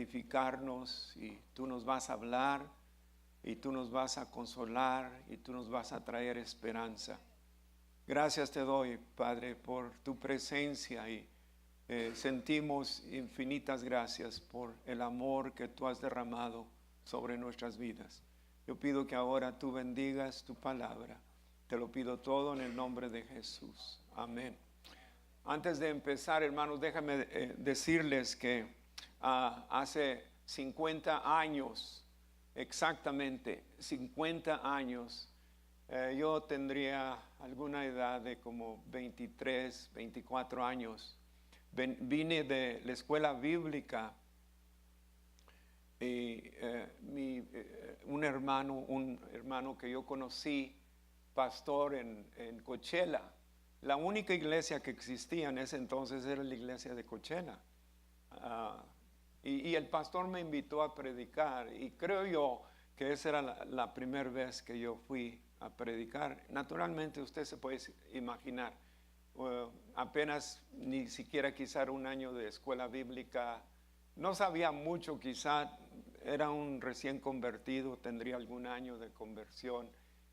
edificarnos y tú nos vas a hablar y tú nos vas a consolar y tú nos vas a traer esperanza. Gracias te doy, Padre, por tu presencia y sentimos infinitas gracias por el amor que tú has derramado sobre nuestras vidas. Yo pido que ahora tú bendigas tu palabra. Te lo pido todo en el nombre de Jesús. Amén. Antes de empezar, hermanos, déjame decirles que hace 50 años, exactamente 50 años, yo tendría alguna edad de como 23, 24 años. Vine de la escuela bíblica y un hermano que yo conocí, pastor en Coachella. La única iglesia que existía en ese entonces era la iglesia de Coachella. Y el pastor me invitó a predicar y creo yo que esa era la primera vez que yo fui a predicar. Naturalmente usted se puede imaginar, apenas ni siquiera quizá un año de escuela bíblica, no sabía mucho, quizá era un recién convertido, tendría algún año de conversión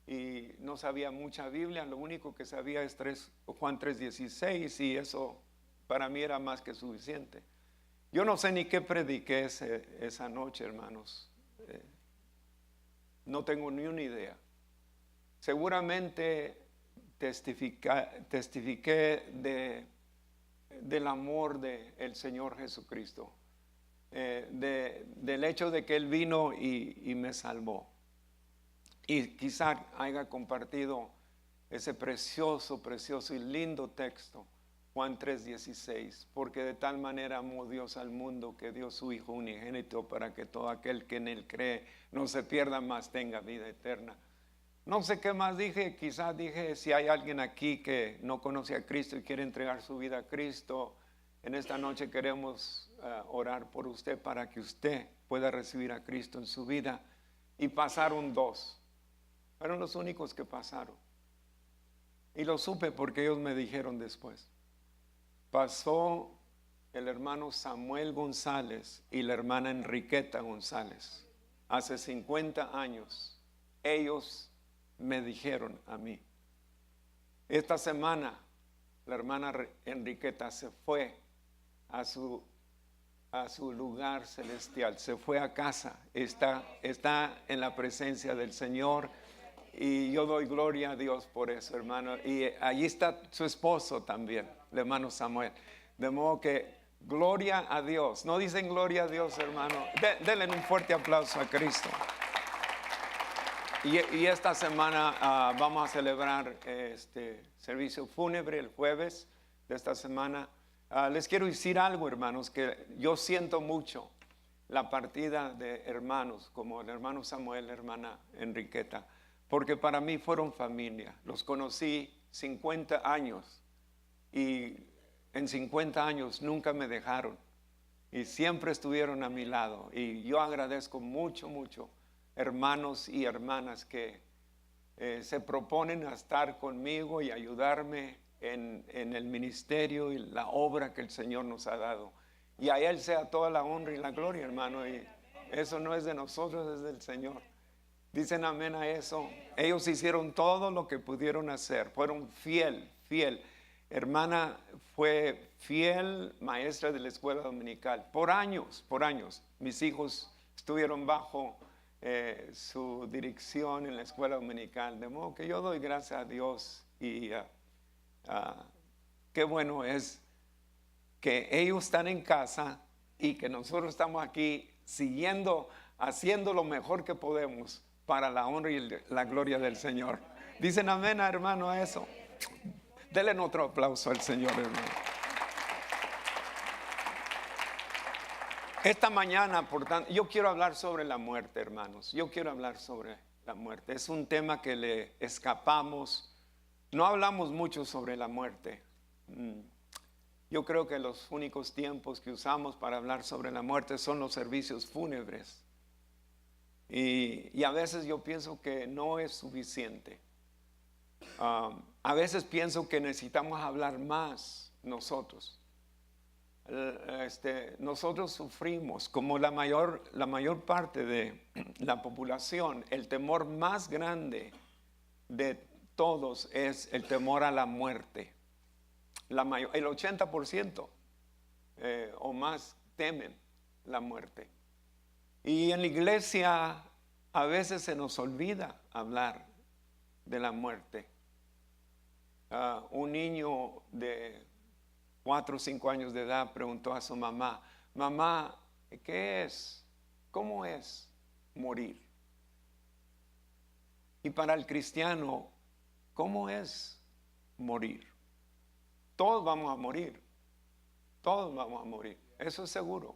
y no sabía mucha Biblia, lo único que sabía es Juan 3:16 y eso para mí era más que suficiente. Yo no sé ni qué prediqué esa noche, hermanos. No tengo ni una idea. Seguramente testifiqué del amor del Señor Jesucristo, del hecho de que Él vino y me salvó. Y quizá haya compartido ese precioso y lindo texto, Juan 3:16, porque de tal manera amó Dios al mundo que dio su Hijo unigénito para que todo aquel que en Él cree no se pierda, mas tenga vida eterna. No sé qué más dije, quizás dije, si hay alguien aquí que no conoce a Cristo y quiere entregar su vida a Cristo, en esta noche queremos orar por usted para que usted pueda recibir a Cristo en su vida. Y pasaron 2, fueron los únicos que pasaron. Y lo supe porque ellos me dijeron después. Pasó el hermano Samuel González y la hermana Enriqueta González. Hace 50 años, ellos me dijeron a mí. Esta semana, la hermana Enriqueta se fue a su lugar celestial, se fue a casa, está en la presencia del Señor. Y yo doy gloria a Dios por eso, hermano. Y allí está su esposo también, el hermano Samuel. De modo que gloria a Dios. ¿No dicen gloria a Dios, hermano? Denle un fuerte aplauso a Cristo. Y esta semana vamos a celebrar este servicio fúnebre el jueves de esta semana. Les quiero decir algo, hermanos, que yo siento mucho la partida de hermanos como el hermano Samuel, la hermana Enriqueta, porque para mí fueron familia. Los conocí 50 años y en 50 años nunca me dejaron y siempre estuvieron a mi lado. Y yo agradezco mucho hermanos y hermanas que se proponen a estar conmigo y ayudarme en el ministerio y la obra que el Señor nos ha dado. Y a Él sea toda la honra y la gloria, hermano. Y eso no es de nosotros, es del Señor. Dicen amén a eso. Ellos hicieron todo lo que pudieron hacer. Fueron fiel. Hermana fue fiel maestra de la escuela dominical. Por años. Mis hijos estuvieron bajo su dirección en la escuela dominical. De modo que yo doy gracias a Dios. Y qué bueno es que ellos están en casa y que nosotros estamos aquí haciendo lo mejor que podemos para la honra y la gloria del Señor. Dicen amén, hermano, a eso. Denle otro aplauso al Señor, hermano. Esta mañana, por tanto, yo quiero hablar sobre la muerte, hermanos. Yo quiero hablar sobre la muerte. Es un tema que le escapamos. No hablamos mucho sobre la muerte. Yo creo que los únicos tiempos que usamos para hablar sobre la muerte son los servicios fúnebres. Y a veces yo pienso que no es suficiente. A veces pienso que necesitamos hablar más nosotros. nosotros sufrimos, como la mayor parte de la población, el temor más grande de todos es el temor a la muerte. El 80% o más temen la muerte. Y en la iglesia a veces se nos olvida hablar de la muerte. Un niño de 4 o 5 años de edad preguntó a su mamá: mamá, ¿qué es? ¿Cómo es morir? Y para el cristiano, ¿cómo es morir? Todos vamos a morir. Todos vamos a morir. Eso es seguro.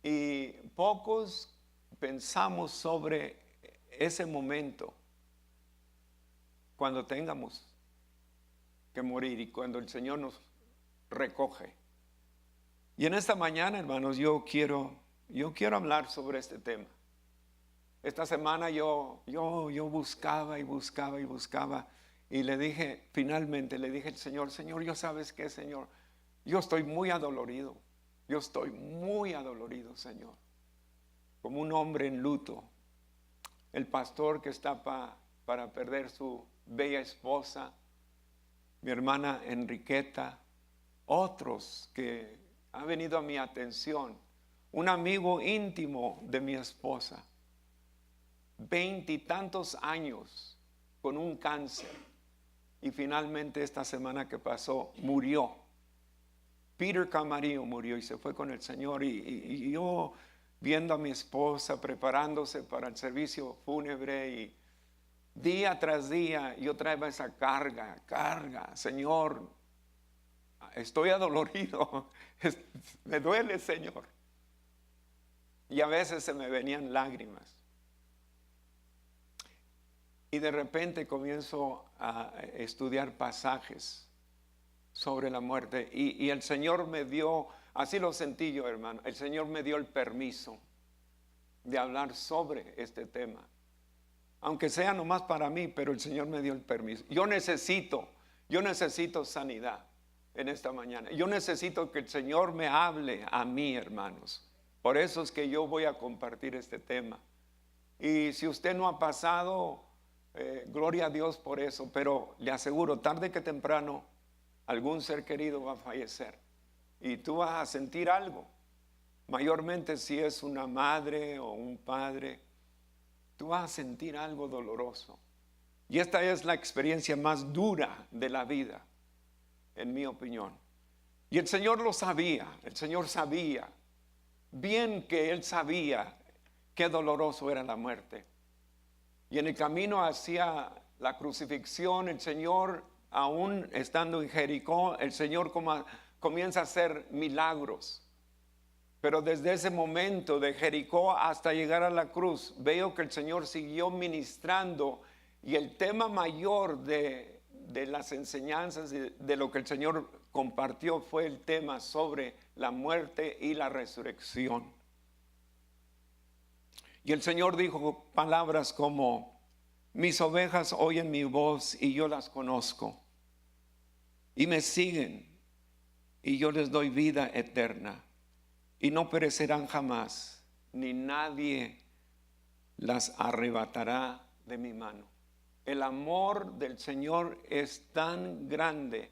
Y pocos pensamos sobre ese momento cuando tengamos que morir y cuando el Señor nos recoge. Y en esta mañana, hermanos, yo quiero hablar sobre este tema. Esta semana yo buscaba y le dije, finalmente le dije al Señor: Señor, ¿yo sabes qué, Señor? Yo estoy muy adolorido, Señor, como un hombre en luto. El pastor que está para perder su bella esposa, mi hermana Enriqueta, otros que han venido a mi atención, un amigo íntimo de mi esposa, 20 y tantos años con un cáncer, y finalmente esta semana que pasó murió. Peter Camarillo murió y se fue con el Señor, y yo viendo a mi esposa preparándose para el servicio fúnebre, y día tras día yo traía esa carga, Señor, estoy adolorido, me duele, Señor. Y a veces se me venían lágrimas. Y de repente comienzo a estudiar pasajes sobre la muerte. Y el Señor me dio, así lo sentí yo, hermano, el Señor me dio el permiso de hablar sobre este tema. Aunque sea nomás para mí, pero el Señor me dio el permiso. Yo necesito sanidad en esta mañana. Yo necesito que el Señor me hable a mí, hermanos. Por eso es que yo voy a compartir este tema. Y si usted no ha pasado, gloria a Dios por eso, pero le aseguro, tarde que temprano, algún ser querido va a fallecer. Y tú vas a sentir algo. Mayormente si es una madre o un padre, tú vas a sentir algo doloroso. Y esta es la experiencia más dura de la vida, en mi opinión. Y el Señor lo sabía, el Señor sabía, bien que Él sabía qué doloroso era la muerte. Y en el camino hacia la crucifixión, el Señor, aún estando en Jericó, el Señor comienza a hacer milagros. Pero desde ese momento de Jericó hasta llegar a la cruz, veo que el Señor siguió ministrando, y el tema mayor de las enseñanzas de lo que el Señor compartió fue el tema sobre la muerte y la resurrección. Y el Señor dijo palabras como: mis ovejas oyen mi voz y yo las conozco, y me siguen, y yo les doy vida eterna, y no perecerán jamás, ni nadie las arrebatará de mi mano. El amor del Señor es tan grande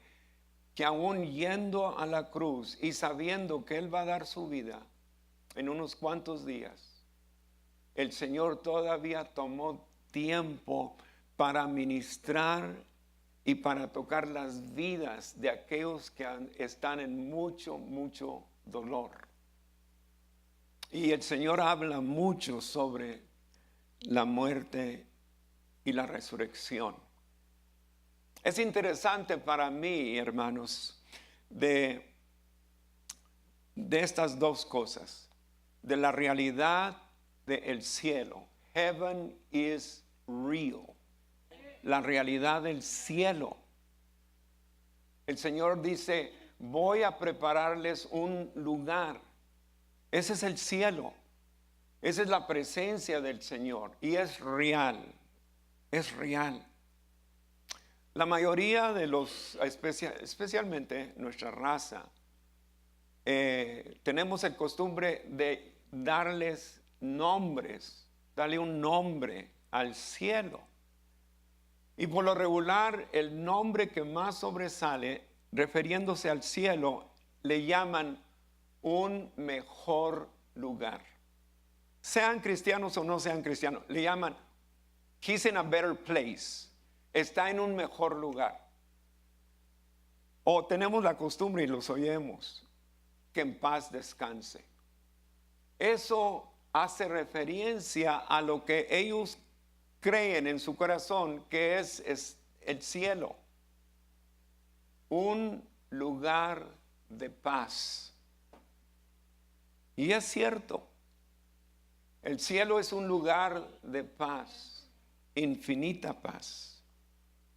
que aún yendo a la cruz y sabiendo que Él va a dar su vida en unos cuantos días, el Señor todavía tomó tiempo para ministrar y para tocar las vidas de aquellos que están en mucho dolor. Y el Señor habla mucho sobre la muerte y la resurrección. Es interesante para mí, hermanos, de estas dos cosas, de la realidad del cielo. Heaven is real. La realidad del cielo. El Señor dice: voy a prepararles un lugar. Ese es el cielo. Esa es la presencia del Señor. Y es real. Es real. La mayoría de los, especialmente nuestra raza, tenemos el costumbre de darles nombres, darle un nombre al cielo. Y por lo regular, el nombre que más sobresale, refiriéndose al cielo, le llaman un mejor lugar. Sean cristianos o no sean cristianos, le llaman he's in a better place. Está en un mejor lugar. O tenemos la costumbre y los oímos, que en paz descanse. Eso hace referencia a lo que ellos creen en su corazón que es el cielo. Un lugar de paz. Y es cierto, el cielo es un lugar de paz, infinita paz.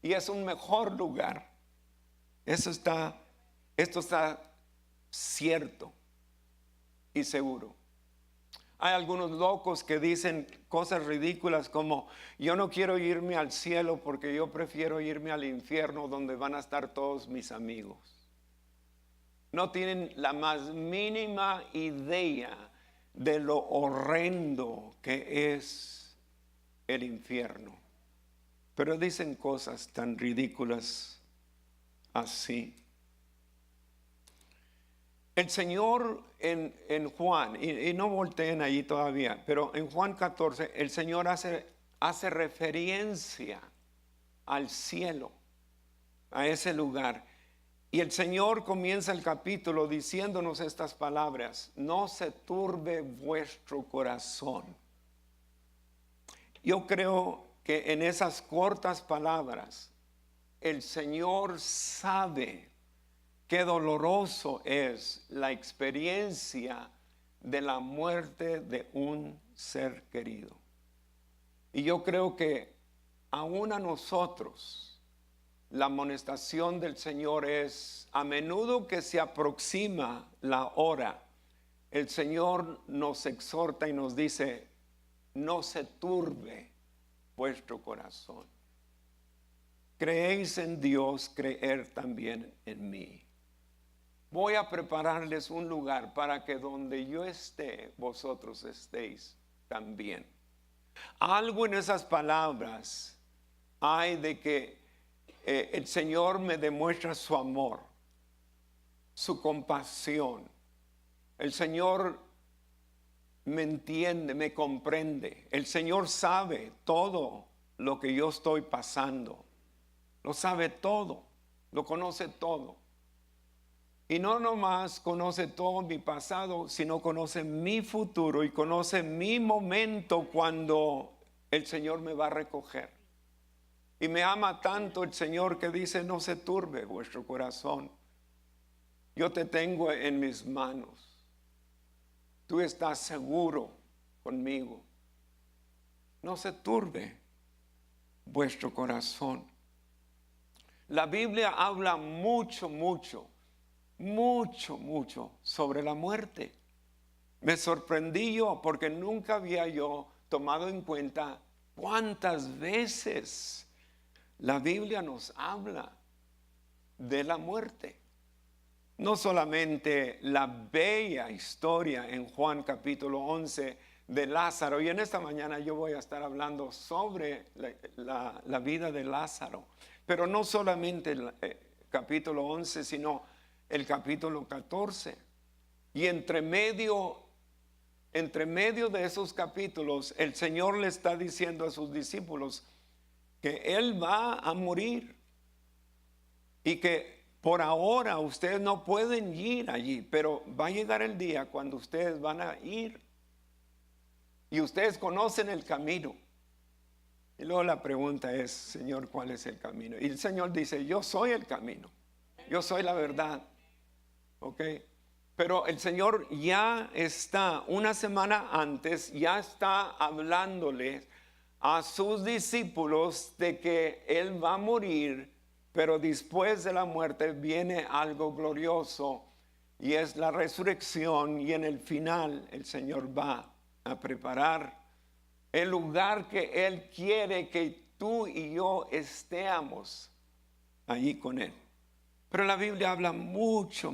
Y es un mejor lugar. Esto está cierto y seguro. Hay algunos locos que dicen cosas ridículas como: yo no quiero irme al cielo porque yo prefiero irme al infierno donde van a estar todos mis amigos. No tienen la más mínima idea de lo horrendo que es el infierno. Pero dicen cosas tan ridículas así. El Señor en Juan, y no volteen allí todavía, pero en Juan 14 el Señor hace referencia al cielo, a ese lugar. Y el Señor comienza el capítulo diciéndonos estas palabras: no se turbe vuestro corazón. Yo creo que en esas cortas palabras el Señor sabe qué doloroso es la experiencia de la muerte de un ser querido. Y yo creo que aún a nosotros la amonestación del Señor es: a menudo que se aproxima la hora, el Señor nos exhorta y nos dice: no se turbe vuestro corazón. Creéis en Dios, creer también en mí. Voy a prepararles un lugar para que donde yo esté, vosotros estéis también. Algo en esas palabras hay de que el Señor me demuestra su amor, su compasión. El Señor me entiende, me comprende. El Señor sabe todo lo que yo estoy pasando. Lo sabe todo, lo conoce todo. Y no nomás conoce todo mi pasado, sino conoce mi futuro y conoce mi momento cuando el Señor me va a recoger. Y me ama tanto el Señor que dice: no se turbe vuestro corazón. Yo te tengo en mis manos. Tú estás seguro conmigo. No se turbe vuestro corazón. La Biblia habla mucho sobre la muerte. Me sorprendí yo porque nunca había yo tomado en cuenta cuántas veces la Biblia nos habla de la muerte. No solamente la bella historia en Juan capítulo 11 de Lázaro, y en esta mañana yo voy a estar hablando sobre la vida de Lázaro, pero no solamente el capítulo 11, sino el capítulo 14. Y entre medio de esos capítulos, el Señor le está diciendo a sus discípulos que Él va a morir y que por ahora ustedes no pueden ir allí, pero va a llegar el día cuando ustedes van a ir y ustedes conocen el camino. Y luego la pregunta es: Señor, ¿cuál es el camino? Y el Señor dice: yo soy el camino, yo soy la verdad. ¿Ok? Pero el Señor ya está, una semana antes, ya está hablándole a sus discípulos de que Él va a morir, pero después de la muerte viene algo glorioso y es la resurrección, y en el final el Señor va a preparar el lugar que Él quiere que tú y yo estemos allí con Él. Pero la Biblia habla mucho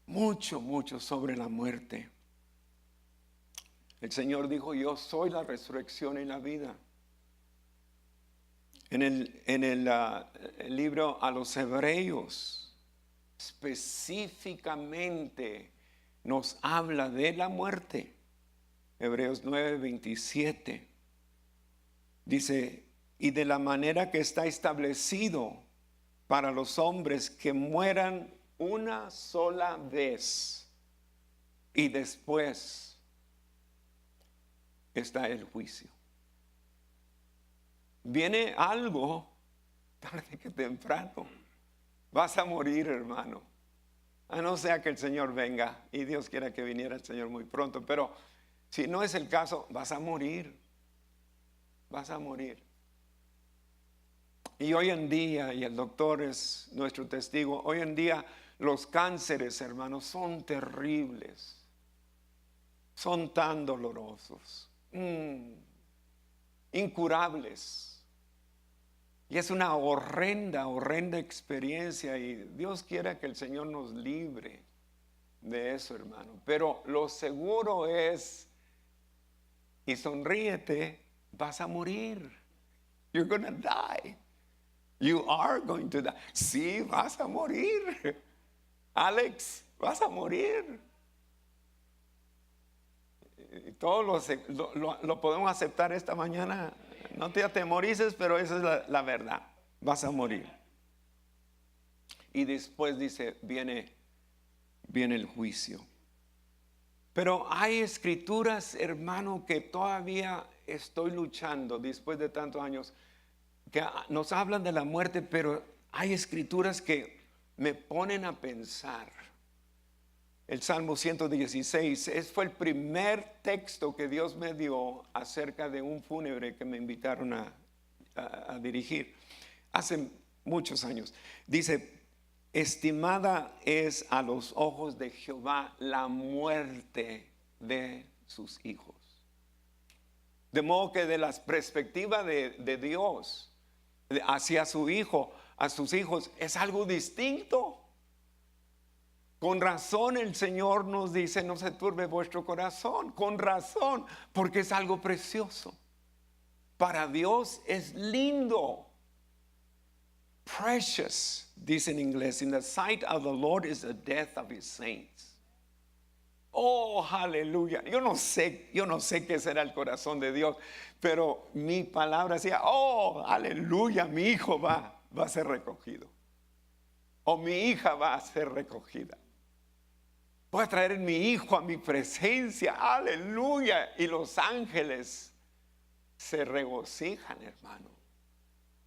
mucho, mucho sobre la muerte. El Señor dijo, yo soy la resurrección y la vida. En el libro a los Hebreos, específicamente nos habla de la muerte. Hebreos 9:27 dice, y de la manera que está establecido para los hombres que mueran una sola vez y después está el juicio. Viene algo tarde que temprano. Vas a morir, hermano. A no ser que el Señor venga, y Dios quiera que viniera el Señor muy pronto, pero si no es el caso, vas a morir. Vas a morir. Y hoy en día, y el doctor es nuestro testigo, hoy en día los cánceres, hermanos, son terribles. Son tan dolorosos, incurables. Y es una horrenda, horrenda experiencia, y Dios quiera que el Señor nos libre de eso, hermano. Pero lo seguro es, y sonríete, vas a morir. You're gonna die. You are going to die. Sí, vas a morir. Alex, vas a morir. Y todos lo podemos aceptar esta mañana. No te atemorices, pero esa es la verdad. Vas a morir. Y después dice, viene el juicio. Pero hay escrituras, hermano, que todavía estoy luchando después de tantos años, que nos hablan de la muerte, pero hay escrituras que me ponen a pensar. El Salmo 116 fue el primer texto que Dios me dio acerca de un fúnebre que me invitaron a dirigir hace muchos años. Dice, estimada es a los ojos de Jehová la muerte de sus hijos. De modo que de la perspectiva de Dios hacia su hijo, a sus hijos, es algo distinto. Con razón el Señor nos dice, no se turbe vuestro corazón. Con razón, porque es algo precioso. Para Dios es lindo. Precious, dice en inglés, in the sight of the Lord is the death of his saints. Oh, aleluya. Yo no sé qué será el corazón de Dios, pero mi palabra decía, oh, aleluya, mi hijo va a ser recogido. O mi hija va a ser recogida. Voy a traer mi hijo a mi presencia, aleluya. Y los ángeles se regocijan, hermano.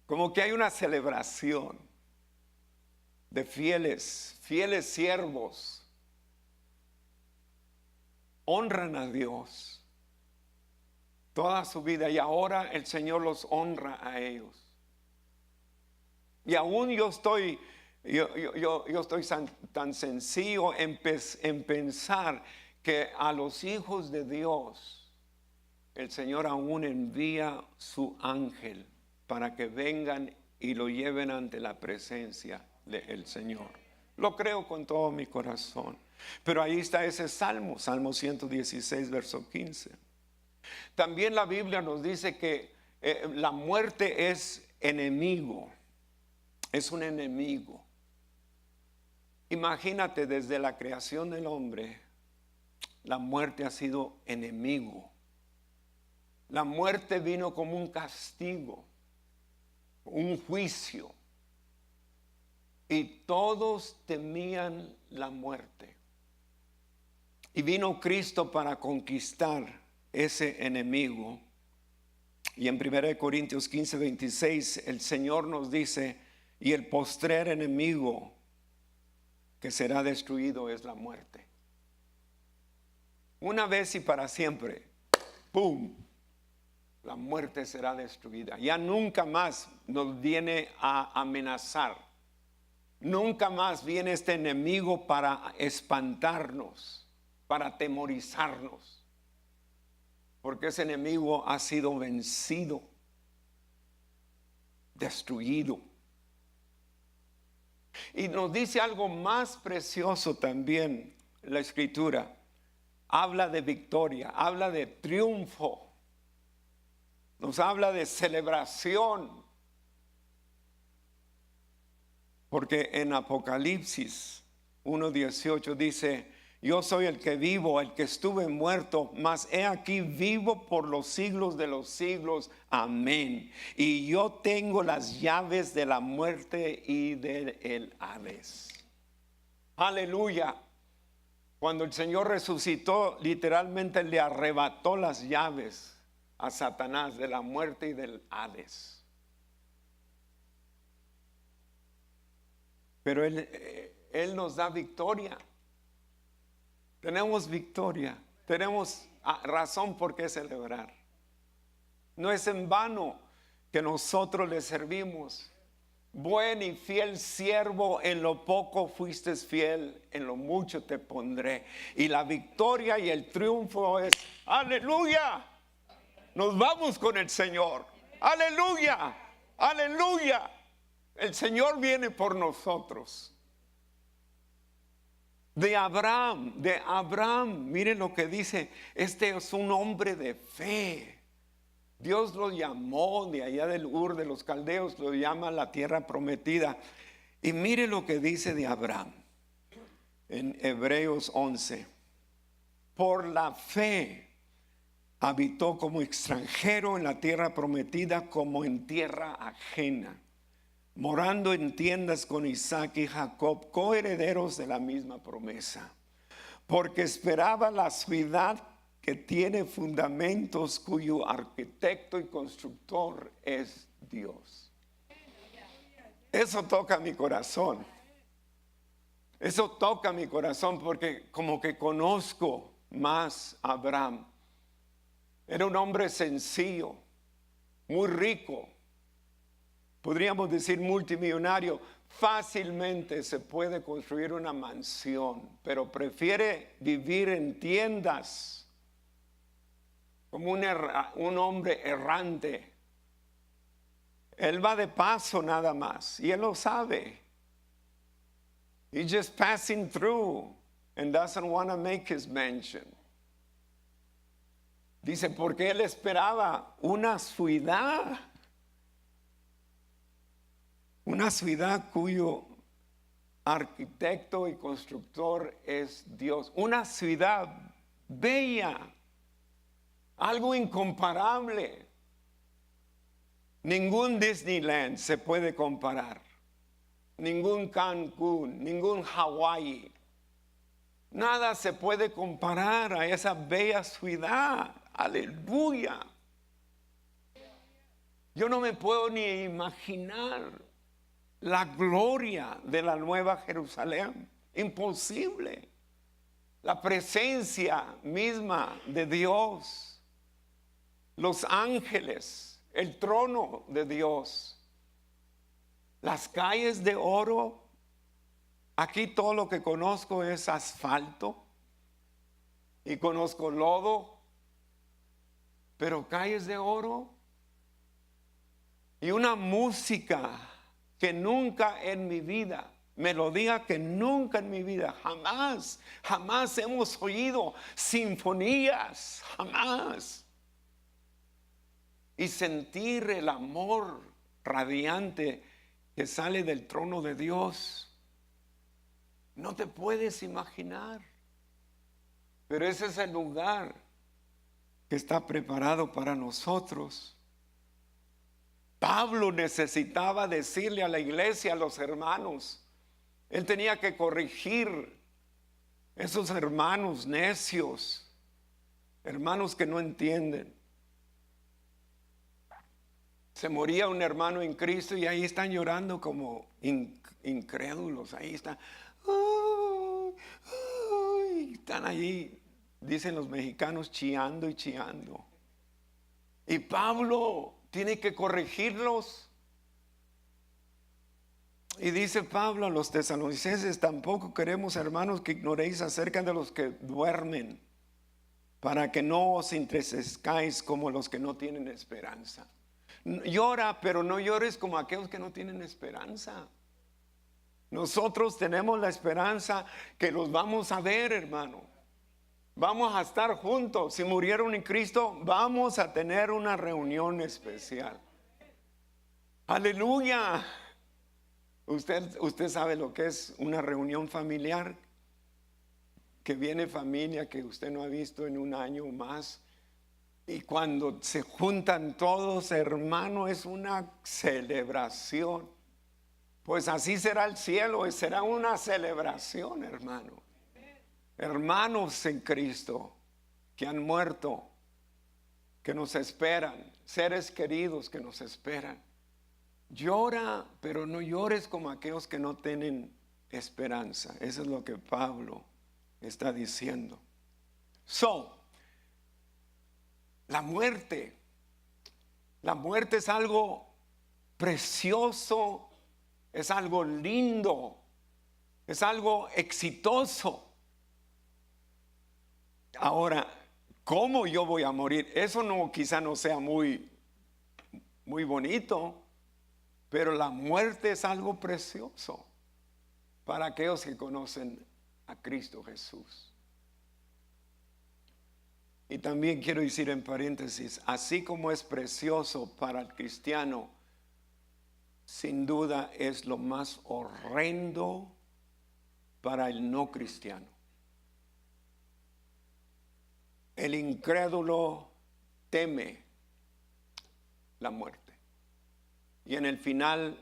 Como que hay una celebración de fieles siervos. Honran a Dios toda su vida, y ahora el Señor los honra a ellos. Y aún yo estoy tan sencillo en pensar que a los hijos de Dios el Señor aún envía su ángel para que vengan y lo lleven ante la presencia del Señor. Lo creo con todo mi corazón. Pero ahí está ese Salmo 116, verso 15. También la Biblia nos dice que la muerte es enemigo. Es un enemigo. Imagínate, desde la creación del hombre, la muerte ha sido enemigo. La muerte vino como un castigo, un juicio. Y todos temían la muerte. Y vino Cristo para conquistar ese enemigo. Y en 1 Corintios 15:26 el Señor nos dice, y el postrer enemigo que será destruido es la muerte. Una vez y para siempre, ¡pum!, la muerte será destruida. Ya nunca más nos viene a amenazar. Nunca más viene este enemigo para espantarnos, para atemorizarnos. Porque ese enemigo ha sido vencido, destruido. Y nos dice algo más precioso también la Escritura. Habla de victoria, habla de triunfo, nos habla de celebración. Porque en Apocalipsis 1:18 dice: yo soy el que vivo, el que estuve muerto, mas he aquí vivo por los siglos de los siglos. Amén. Y yo tengo las llaves de la muerte y del Hades. Aleluya. Cuando el Señor resucitó, literalmente le arrebató las llaves a Satanás de la muerte y del Hades. Pero Él nos da victoria. Tenemos victoria. Tenemos razón por qué celebrar. No es en vano que nosotros le servimos. Buen y fiel siervo, en lo poco fuiste fiel, en lo mucho te pondré. Y la victoria y el triunfo es, aleluya. Nos vamos con el Señor. Aleluya, aleluya. El Señor viene por nosotros. De Abraham, miren lo que dice. Este es un hombre de fe. Dios lo llamó de allá del Ur de los Caldeos, lo llama la tierra prometida. Y mire lo que dice de Abraham en Hebreos 11. Por la fe habitó como extranjero en la tierra prometida, como en tierra ajena, morando en tiendas con Isaac y Jacob, coherederos de la misma promesa, porque esperaba la ciudad que tiene fundamentos, cuyo arquitecto y constructor es Dios. Eso toca mi corazón. Eso toca mi corazón porque como que conozco más a Abraham. Era un hombre sencillo, muy rico. Podríamos decir multimillonario. Fácilmente se puede construir una mansión, pero prefiere vivir en tiendas como un hombre errante. Él va de paso nada más y él lo sabe. He's just passing through and doesn't want to make his mansion. Dice, porque él esperaba una ciudad cuyo arquitecto y constructor es Dios. Una ciudad bella, algo incomparable. Ningún Disneyland se puede comparar. Ningún Cancún, ningún Hawái. Nada se puede comparar a esa bella ciudad. Aleluya. Yo no me puedo ni imaginar la gloria de la Nueva Jerusalén. Imposible. La presencia misma de Dios. Los ángeles. El trono de Dios. Las calles de oro. Aquí todo lo que conozco es asfalto. Y conozco lodo. Pero calles de oro. Y una música que nunca en mi vida, melodía que nunca en mi vida, jamás hemos oído, sinfonías, jamás. Y sentir el amor radiante que sale del trono de Dios, no te puedes imaginar. Pero ese es el lugar que está preparado para nosotros. Pablo necesitaba decirle a la iglesia, a los hermanos, él tenía que corregir esos hermanos necios, hermanos que no entienden. Se moría un hermano en Cristo y ahí están llorando como incrédulos, ahí están, están allí, dicen los mexicanos, chillando y chillando. Y Pablo tiene que corregirlos. Y dice Pablo a los tesalonicenses: tampoco queremos, hermanos, que ignoréis acerca de los que duermen, para que no os entristezcáis como los que no tienen esperanza. Llora, pero no llores como aquellos que no tienen esperanza. Nosotros tenemos la esperanza que los vamos a ver, hermano. Vamos a estar juntos. Si murieron en Cristo, vamos a tener una reunión especial. Aleluya. Usted sabe lo que es una reunión familiar, que viene familia que usted no ha visto en un año o más. Y cuando se juntan todos, hermano, es una celebración. Pues así será el cielo, será una celebración, hermano. Hermanos en Cristo que han muerto, que nos esperan, seres queridos que nos esperan. Llora, pero no llores como aquellos que no tienen esperanza. Eso es lo que Pablo está diciendo. La muerte es algo precioso, es algo lindo, es algo exitoso. Ahora, ¿cómo yo voy a morir? Eso quizá no sea muy bonito, pero la muerte es algo precioso para aquellos que conocen a Cristo Jesús. Y también quiero decir en paréntesis, así como es precioso para el cristiano, sin duda es lo más horrendo para el no cristiano. El incrédulo teme la muerte. Y en el final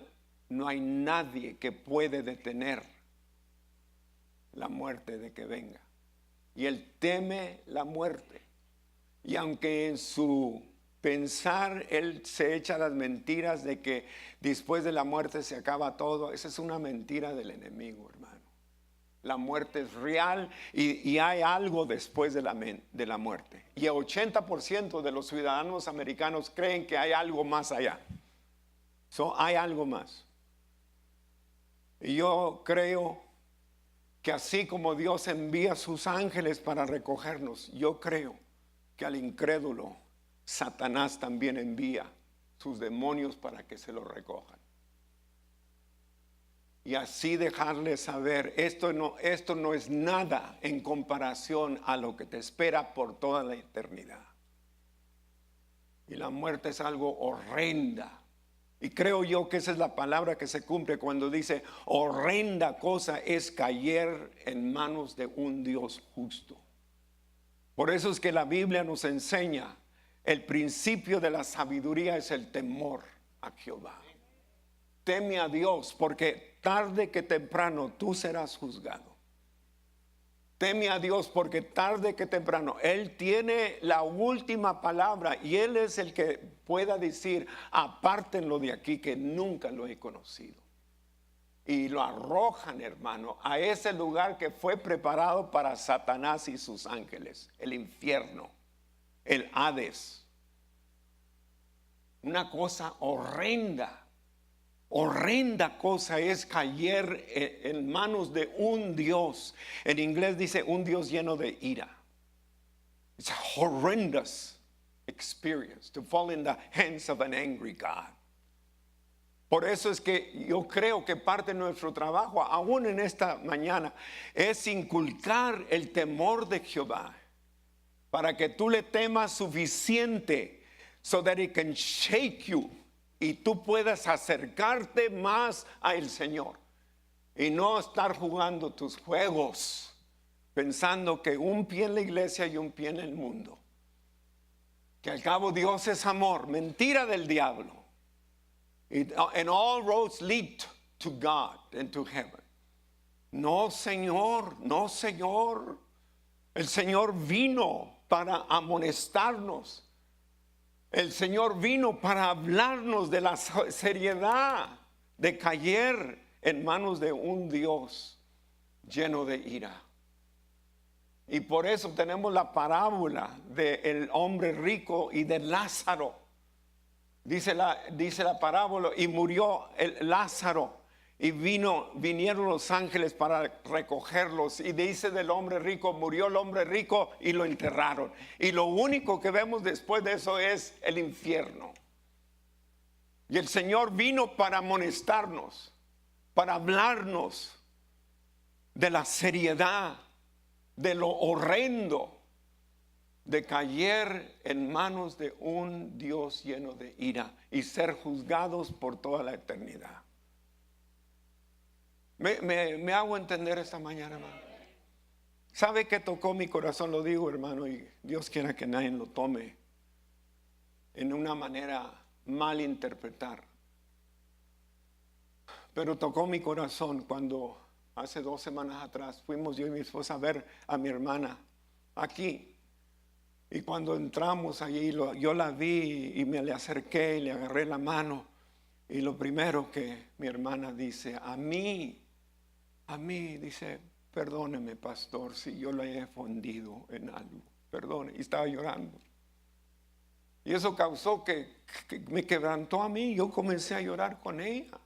no hay nadie que puede detener la muerte de que venga. Y él teme la muerte. Y aunque en su pensar él se echa las mentiras de que después de la muerte se acaba todo, esa es una mentira del enemigo, hermano. La muerte es real y hay algo después de la muerte. Y el 80% de los ciudadanos americanos creen que hay algo más allá. Hay algo más. Y yo creo que así como Dios envía a sus ángeles para recogernos, yo creo que al incrédulo Satanás también envía sus demonios para que se lo recojan. Y así dejarles saber, esto no es nada en comparación a lo que te espera por toda la eternidad. Y la muerte es algo horrenda. Y creo yo que esa es la palabra que se cumple cuando dice, horrenda cosa es caer en manos de un Dios justo. Por eso es que la Biblia nos enseña, el principio de la sabiduría es el temor a Jehová. Teme a Dios, porque tarde que temprano tú serás juzgado. Teme a Dios, porque tarde que temprano Él tiene la última palabra y Él es el que pueda decir, apártenlo de aquí que nunca lo he conocido. Y lo arrojan, hermano, a ese lugar que fue preparado para Satanás y sus ángeles, el infierno, el Hades. Una cosa horrenda. Horrenda cosa es caer en manos de un Dios. En inglés dice un Dios lleno de ira. It's a horrendous experience to fall in the hands of an angry God. Por eso es que yo creo que parte de nuestro trabajo, aún en esta mañana, es inculcar el temor de Jehová para que tú le temas suficiente so that it can shake you. Y tú puedas acercarte más al Señor y no estar jugando tus juegos pensando que un pie en la iglesia y un pie en el mundo, que al cabo Dios es amor. Mentira del diablo. And all roads lead to God and to heaven. No, Señor, no, Señor. El Señor vino para amonestarnos. El Señor vino para hablarnos de la seriedad de caer en manos de un Dios lleno de ira. Y por eso tenemos la parábola del hombre rico y de Lázaro. Dice la parábola, y murió Lázaro. Y vinieron los ángeles para recogerlos. Y dice del hombre rico, murió el hombre rico y lo enterraron. Y lo único que vemos después de eso es el infierno. Y el Señor vino para amonestarnos. para hablarnos de la seriedad, de lo horrendo de caer en manos de un Dios lleno de ira y ser juzgados por toda la eternidad. Me hago entender esta mañana, hermano. ¿Sabe qué tocó mi corazón? Lo digo, hermano, y Dios quiera que nadie lo tome en una manera mal interpretar. Pero tocó mi corazón cuando hace 2 semanas atrás fuimos yo y mi esposa a ver a mi hermana aquí. Y cuando entramos allí, yo la vi y me le acerqué y le agarré la mano. Y lo primero que mi hermana dice, a mí, dice, perdóneme, pastor, si yo la he ofendido en algo. Perdone. Y estaba llorando. Y eso causó que me quebrantó a mí. Yo comencé a llorar con ella.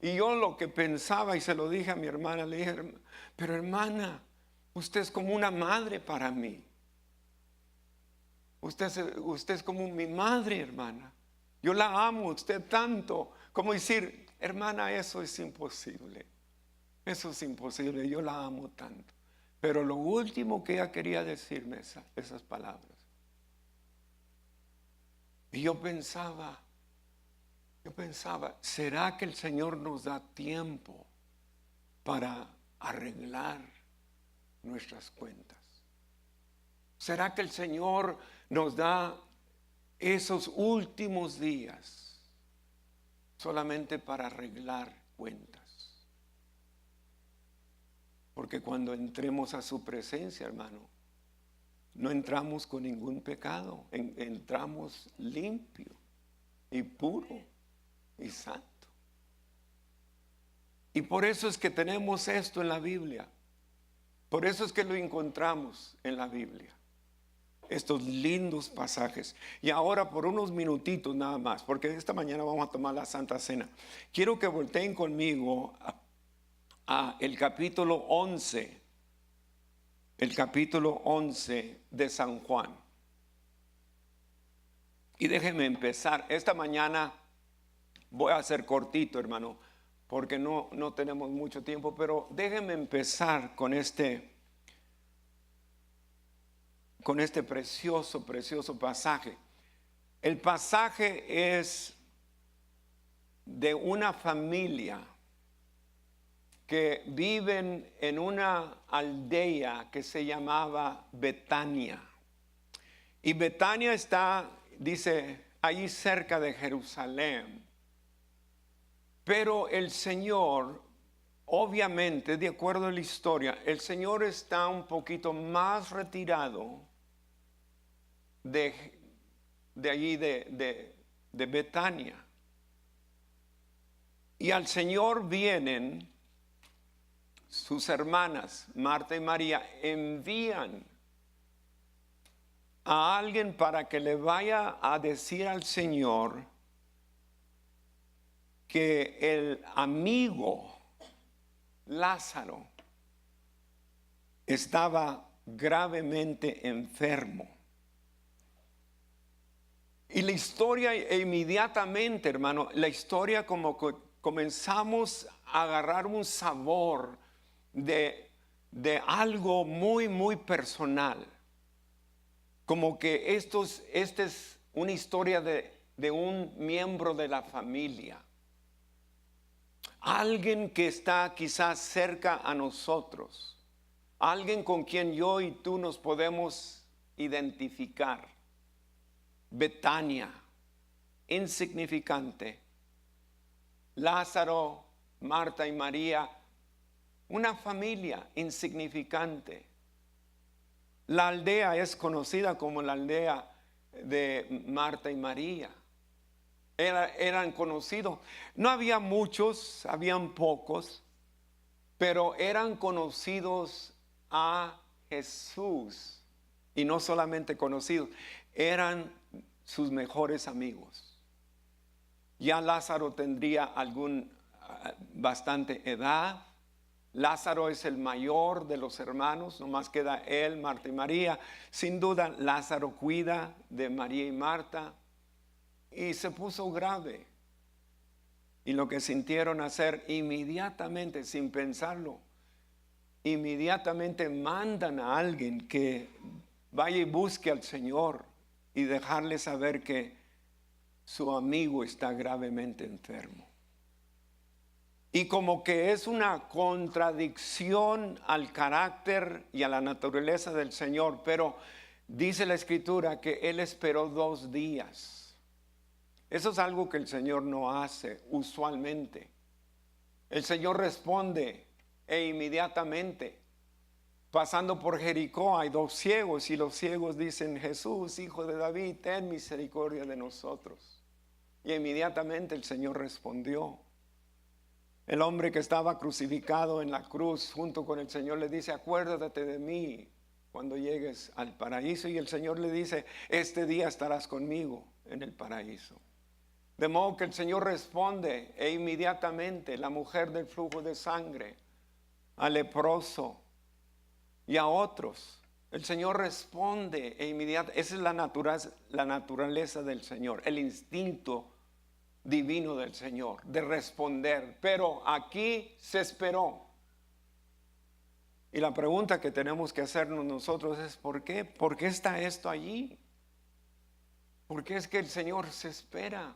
Y yo lo que pensaba, y se lo dije a mi hermana, le dije, pero hermana, usted es como una madre para mí. Usted es como mi madre, hermana. Yo la amo a usted tanto. Como decir, hermana, eso es imposible. Eso es imposible. Yo la amo tanto. Pero lo último que ella quería decirme esas palabras. Y yo pensaba, ¿será que el Señor nos da tiempo para arreglar nuestras cuentas? ¿Será que el Señor nos da esos últimos días solamente para arreglar cuentas? Porque cuando entremos a su presencia, hermano, no entramos con ningún pecado, entramos limpio y puro y santo. Y por eso es que tenemos esto en la Biblia. Por eso es que lo encontramos en la Biblia. Estos lindos pasajes. Y ahora por unos minutitos nada más, porque esta mañana vamos a tomar la Santa Cena. Quiero que volteen conmigo a el capítulo 11. El capítulo 11 de San Juan. Y déjenme empezar. Esta mañana voy a ser cortito, hermano, porque no tenemos mucho tiempo, pero déjenme empezar con este precioso pasaje. El pasaje es de una familia que viven en una aldea que se llamaba Betania. Y Betania está, dice, allí cerca de Jerusalén. Pero el Señor, obviamente, de acuerdo a la historia, el Señor está un poquito más retirado de allí de Betania. Y al Señor vienen sus hermanas, Marta y María, envían a alguien para que le vaya a decir al Señor que el amigo Lázaro estaba gravemente enfermo. Y la historia inmediatamente, hermano, la historia como que comenzamos a agarrar un sabor de algo muy personal. Como que esta es una historia de un miembro de la familia. Alguien que está quizás cerca a nosotros. Alguien con quien yo y tú nos podemos identificar. Betania, insignificante. Lázaro, Marta y María, una familia insignificante. La aldea es conocida como la aldea de Marta y María. Eran conocidos. No había muchos, habían pocos, pero eran conocidos a Jesús. Y no solamente conocidos, eran sus mejores amigos. Ya Lázaro tendría bastante edad. Lázaro es el mayor de los hermanos, nomás queda él, Marta y María. Sin duda, Lázaro cuida de María y Marta. Y se puso grave. Y lo que sintieron hacer inmediatamente, sin pensarlo, inmediatamente mandan a alguien que vaya y busque al Señor y dejarle saber que su amigo está gravemente enfermo. Y como que es una contradicción al carácter y a la naturaleza del Señor, pero dice la Escritura que Él esperó 2 días. Eso es algo que el Señor no hace usualmente. El Señor responde e inmediatamente. Pasando por Jericó hay 2 ciegos y los ciegos dicen: Jesús, hijo de David, ten misericordia de nosotros. Y inmediatamente el Señor respondió. El hombre que estaba crucificado en la cruz junto con el Señor le dice: acuérdate de mí cuando llegues al paraíso. Y el Señor le dice: este día estarás conmigo en el paraíso. De modo que el Señor responde e inmediatamente la mujer del flujo de sangre, al leproso y a otros, el Señor responde e inmediatamente. Esa es la naturaleza del Señor, el instinto divino del Señor de responder. Pero aquí se esperó. Y la pregunta que tenemos que hacernos nosotros es: ¿por qué? ¿Por qué está esto allí? ¿Por qué es que el Señor se espera?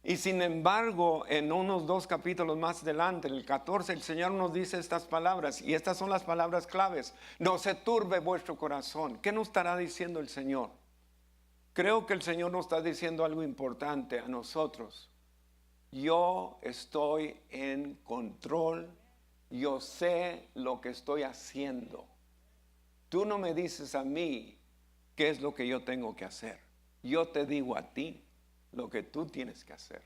Y sin embargo, en unos 2 capítulos más adelante, en el 14, el Señor nos dice estas palabras, y estas son las palabras claves: no se turbe vuestro corazón. ¿Qué nos estará diciendo el Señor? Creo que el Señor nos está diciendo algo importante a nosotros. Yo estoy en control, yo sé lo que estoy haciendo. Tú no me dices a mí qué es lo que yo tengo que hacer. Yo te digo a ti lo que tú tienes que hacer.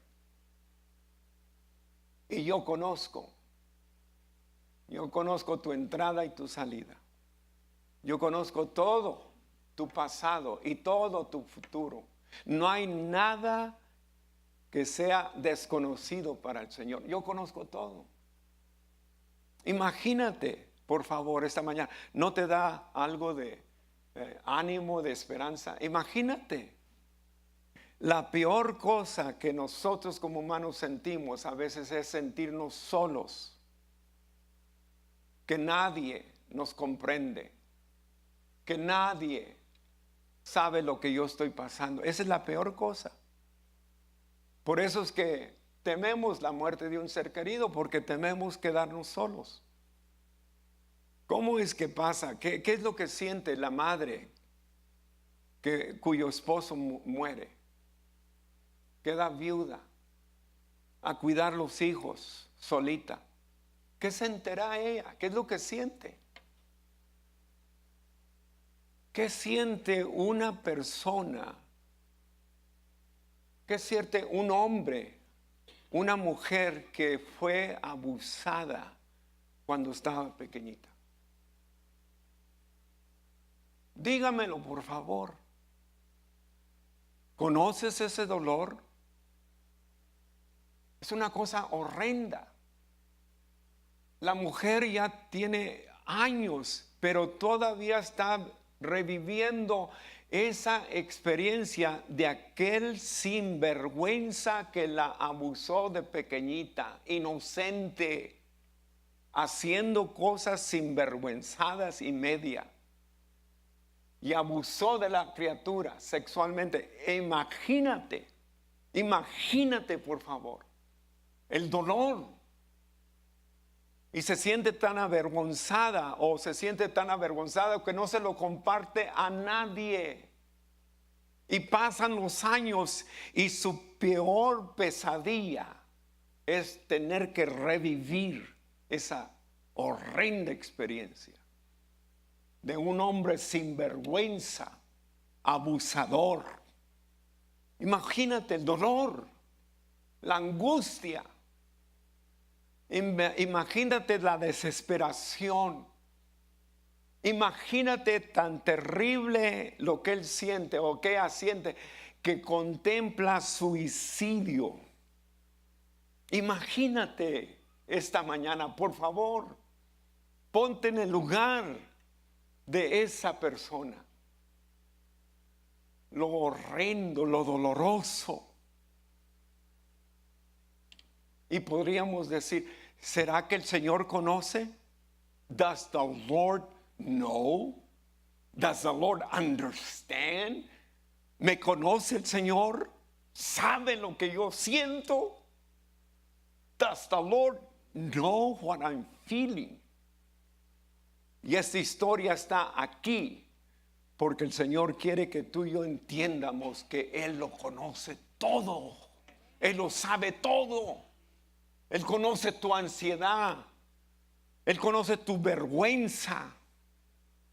Y yo conozco tu entrada y tu salida. Yo conozco todo tu pasado y todo tu futuro. No hay nada que sea desconocido para el Señor. Yo conozco todo. Imagínate, por favor, esta mañana, ¿no te da algo de ánimo, de esperanza? Imagínate. La peor cosa que nosotros como humanos sentimos a veces es sentirnos solos, que nadie nos comprende, que nadie sabe lo que yo estoy pasando. Esa es la peor cosa. Por eso es que tememos la muerte de un ser querido, porque tememos quedarnos solos. ¿Cómo es que pasa? ¿Qué es lo que siente la madre cuyo esposo muere? Queda viuda a cuidar los hijos solita. ¿Qué sentirá ella? ¿Qué es lo que siente? ¿Qué siente una persona? ¿Qué siente un hombre, una mujer que fue abusada cuando estaba pequeñita? Dígamelo, por favor. ¿Conoces ese dolor? Es una cosa horrenda. La mujer ya tiene años, pero todavía está reviviendo esa experiencia de aquel sinvergüenza que la abusó de pequeñita, inocente, haciendo cosas sinvergüenzadas y media. Y abusó de la criatura sexualmente. E imagínate por favor, el dolor. Y se siente tan avergonzada, o se siente tan avergonzada que no se lo comparte a nadie. Y pasan los años y su peor pesadilla es tener que revivir esa horrenda experiencia de un hombre sinvergüenza, abusador. Imagínate el dolor, la angustia. Imagínate la desesperación. Imagínate tan terrible lo que él siente o que ella siente, que contempla suicidio. Imagínate esta mañana, por favor, ponte en el lugar de esa persona. Lo horrendo, lo doloroso. Y podríamos decir, ¿será que el Señor conoce? Does the Lord know? Does the Lord understand? ¿Me conoce el Señor? ¿Sabe lo que yo siento? Does the Lord know what I'm feeling? Y esta historia está aquí porque el Señor quiere que tú y yo entiendamos que Él lo conoce todo. Él lo sabe todo. Él conoce tu ansiedad. Él conoce tu vergüenza,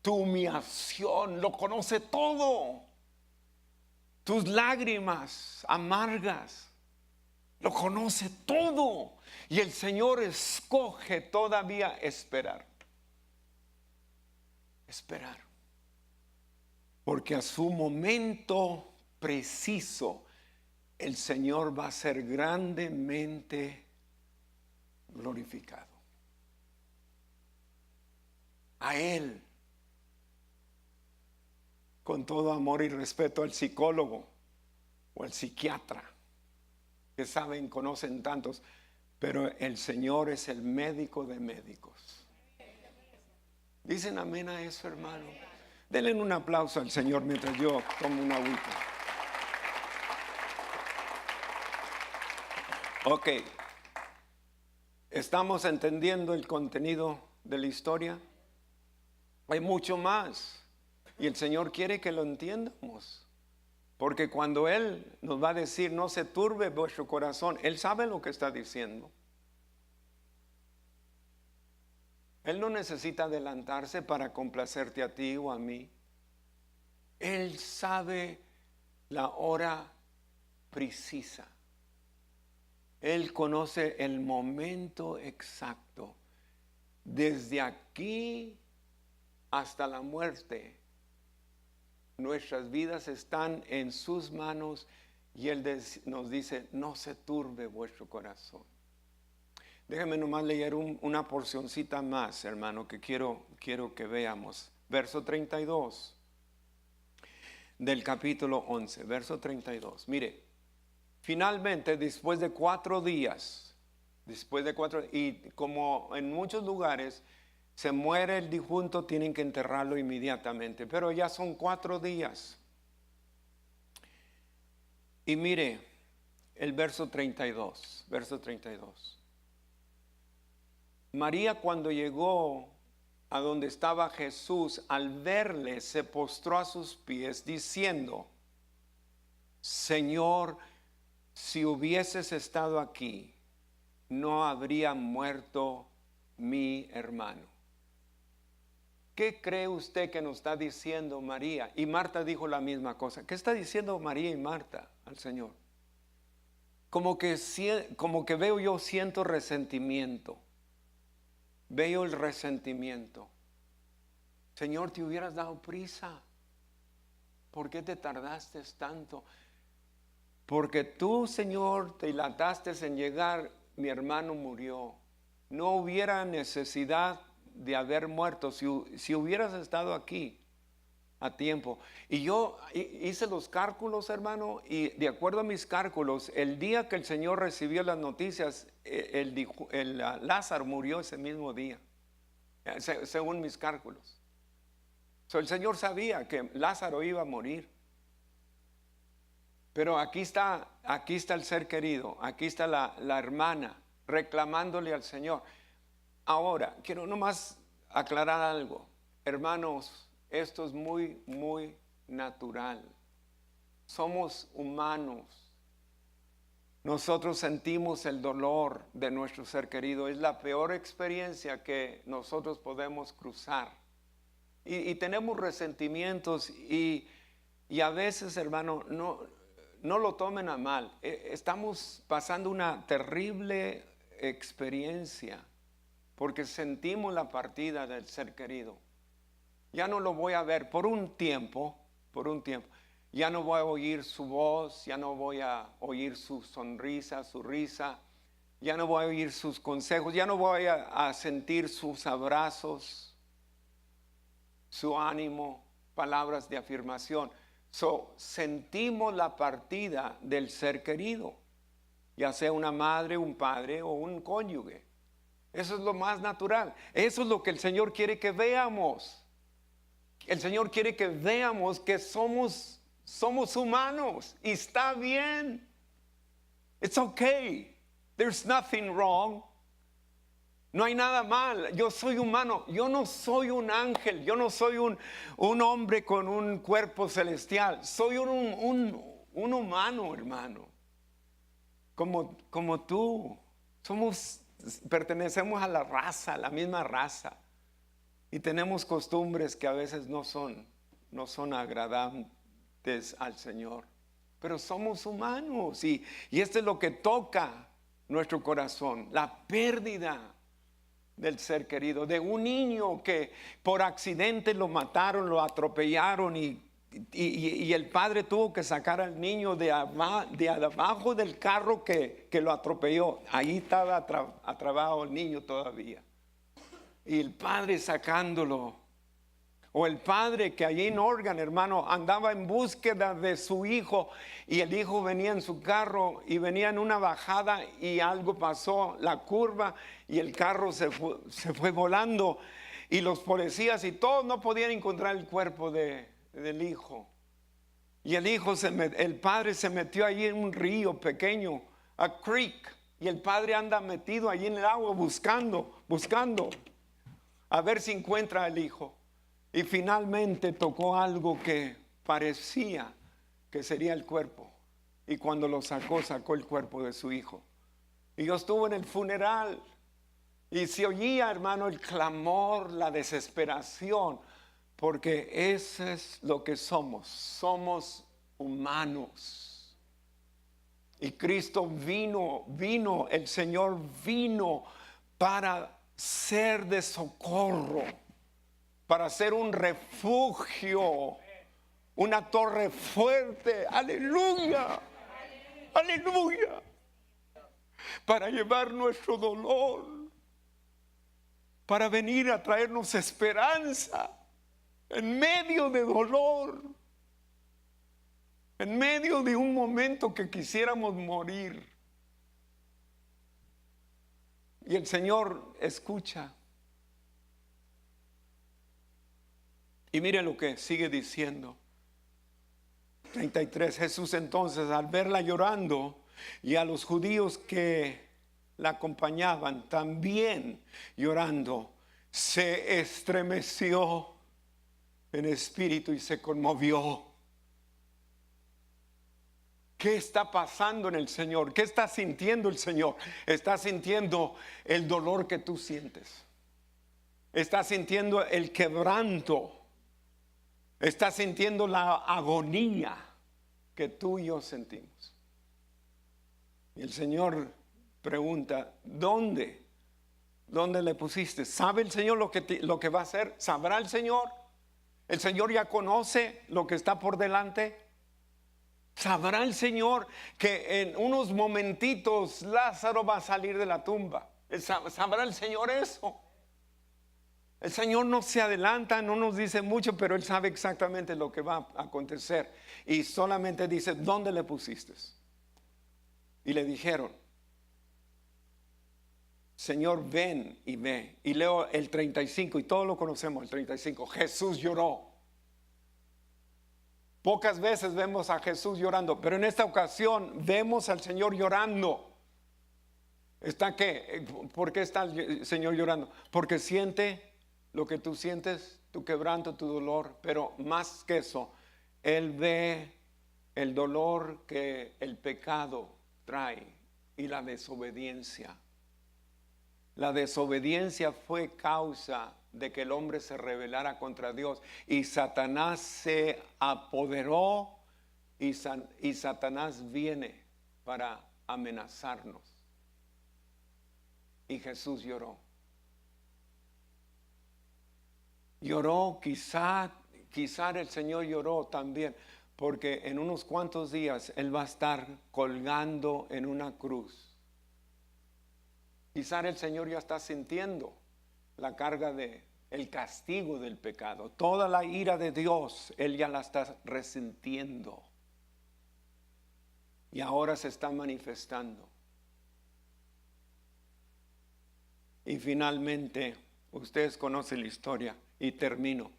tu humillación. Lo conoce todo. Tus lágrimas amargas. Lo conoce todo. Y el Señor escoge todavía esperar. Esperar. Porque a su momento preciso, el Señor va a ser grandemente glorificado. A Él, con todo amor y respeto al psicólogo o al psiquiatra, que saben, conocen tantos, pero el Señor es el médico de médicos. ¿Dicen amén a eso, hermano? Denle un aplauso al Señor mientras yo tomo una agüita. Ok. ¿Estamos entendiendo el contenido de la historia? Hay mucho más. Y el Señor quiere que lo entiendamos. Porque cuando Él nos va a decir, no se turbe vuestro corazón, Él sabe lo que está diciendo. Él no necesita adelantarse para complacerte a ti o a mí. Él sabe la hora precisa. Él conoce el momento exacto. Desde aquí hasta la muerte, nuestras vidas están en sus manos y Él nos dice, no se turbe vuestro corazón. Déjame nomás leer una porcioncita más, hermano, que quiero que veamos. Verso 32 del capítulo 11, verso 32. Mire, finalmente, después de 4 días, y como en muchos lugares se muere el difunto, tienen que enterrarlo inmediatamente, pero ya son 4 días. Y mire, el verso 32, María, cuando llegó a donde estaba Jesús, al verle se postró a sus pies diciendo, Señor, si hubieses estado aquí, no habría muerto mi hermano. ¿Qué cree usted que nos está diciendo María? Y Marta dijo la misma cosa. ¿Qué está diciendo María y Marta al Señor? Como que veo yo, siento resentimiento. Veo el resentimiento. Señor, te hubieras dado prisa. ¿Por qué te tardaste tanto? Porque tú, Señor, te dilataste en llegar, mi hermano murió. No hubiera necesidad de haber muerto si hubieras estado aquí a tiempo. Y yo hice los cálculos, hermano, y de acuerdo a mis cálculos, el día que el Señor recibió las noticias, Lázaro murió ese mismo día, según mis cálculos. El Señor sabía que Lázaro iba a morir. Pero aquí está el ser querido, aquí está la hermana reclamándole al Señor. Ahora, quiero nomás aclarar algo. Hermanos, esto es muy, muy natural. Somos humanos. Nosotros sentimos el dolor de nuestro ser querido. Es la peor experiencia que nosotros podemos cruzar. Y tenemos resentimientos y a veces, hermano, no lo tomen a mal. Estamos pasando una terrible experiencia porque sentimos la partida del ser querido. Ya no lo voy a ver por un tiempo. Ya no voy a oír su voz, ya no voy a oír su sonrisa, su risa, ya no voy a oír sus consejos, ya no voy a sentir sus abrazos, su ánimo, palabras de afirmación. Sentimos la partida del ser querido. ya sea una madre, un padre o un cónyuge. Eso es lo más natural. Eso es lo que el Señor quiere que veamos. El Señor quiere que veamos que somos humanos y está bien. It's okay. There's nothing wrong. No hay nada mal. Yo soy humano. Yo no soy un ángel. Yo no soy un hombre con un cuerpo celestial. Soy un humano, hermano. Como tú. Pertenecemos a la raza, a la misma raza. Y tenemos costumbres que a veces no son agradables al Señor. Pero somos humanos y esto es lo que toca nuestro corazón. La pérdida del ser querido, de un niño que por accidente lo mataron, lo atropellaron y el padre tuvo que sacar al niño de abajo del carro que lo atropelló. Ahí estaba atrapado el niño todavía. Y el padre sacándolo. O el padre que allí en Oregon, hermano, andaba en búsqueda de su hijo y el hijo venía en su carro y venía en una bajada y algo pasó, la curva, y el carro se fue volando y los policías y todos no podían encontrar el cuerpo del hijo. Y el padre se metió allí en un río pequeño, a creek, y el padre anda metido allí en el agua buscando a ver si encuentra al hijo. Y finalmente tocó algo que parecía que sería el cuerpo. Y cuando lo sacó el cuerpo de su hijo. Y yo estuve en el funeral. Y se oía, hermano, el clamor, la desesperación. Porque eso es lo que somos. Somos humanos. Y Cristo vino, el Señor vino para ser de socorro. Para ser un refugio, una torre fuerte, aleluya, aleluya, para llevar nuestro dolor, para venir a traernos esperanza en medio de dolor, en medio de un momento que quisiéramos morir. Y el Señor escucha. Y mire lo que sigue diciendo. 33. Jesús entonces, al verla llorando y a los judíos que la acompañaban también llorando, se estremeció en espíritu y se conmovió. ¿Qué está pasando en el Señor? ¿Qué está sintiendo el Señor? Está sintiendo el dolor que tú sientes. Está sintiendo el quebranto. Está sintiendo la agonía que tú y yo sentimos. Y el Señor pregunta, ¿dónde le pusiste? ¿Sabe el Señor lo que va a hacer? ¿Sabrá el Señor? ¿El Señor ya conoce lo que está por delante? ¿Sabrá el Señor que en unos momentitos Lázaro va a salir de la tumba? ¿Sabrá el Señor eso? El Señor no se adelanta, no nos dice mucho, pero Él sabe exactamente lo que va a acontecer. Y solamente dice, ¿dónde le pusiste? Y le dijeron, Señor, ven y ve. Y leo el 35, y todos lo conocemos, el 35. Jesús lloró. Pocas veces vemos a Jesús llorando, pero en esta ocasión vemos al Señor llorando. ¿Por qué está el Señor llorando? Porque siente lo que tú sientes, tu quebranto, tu dolor, pero más que eso, Él ve el dolor que el pecado trae y la desobediencia. La desobediencia fue causa de que el hombre se rebelara contra Dios y Satanás se apoderó y Satanás viene para amenazarnos. Y Jesús lloró. Lloró, quizá el Señor lloró también, porque en unos cuantos días Él va a estar colgando en una cruz. Quizá el Señor ya está sintiendo la carga el castigo del pecado. Toda la ira de Dios, Él ya la está resintiendo. Y ahora se está manifestando. Y finalmente, ustedes conocen la historia y termino.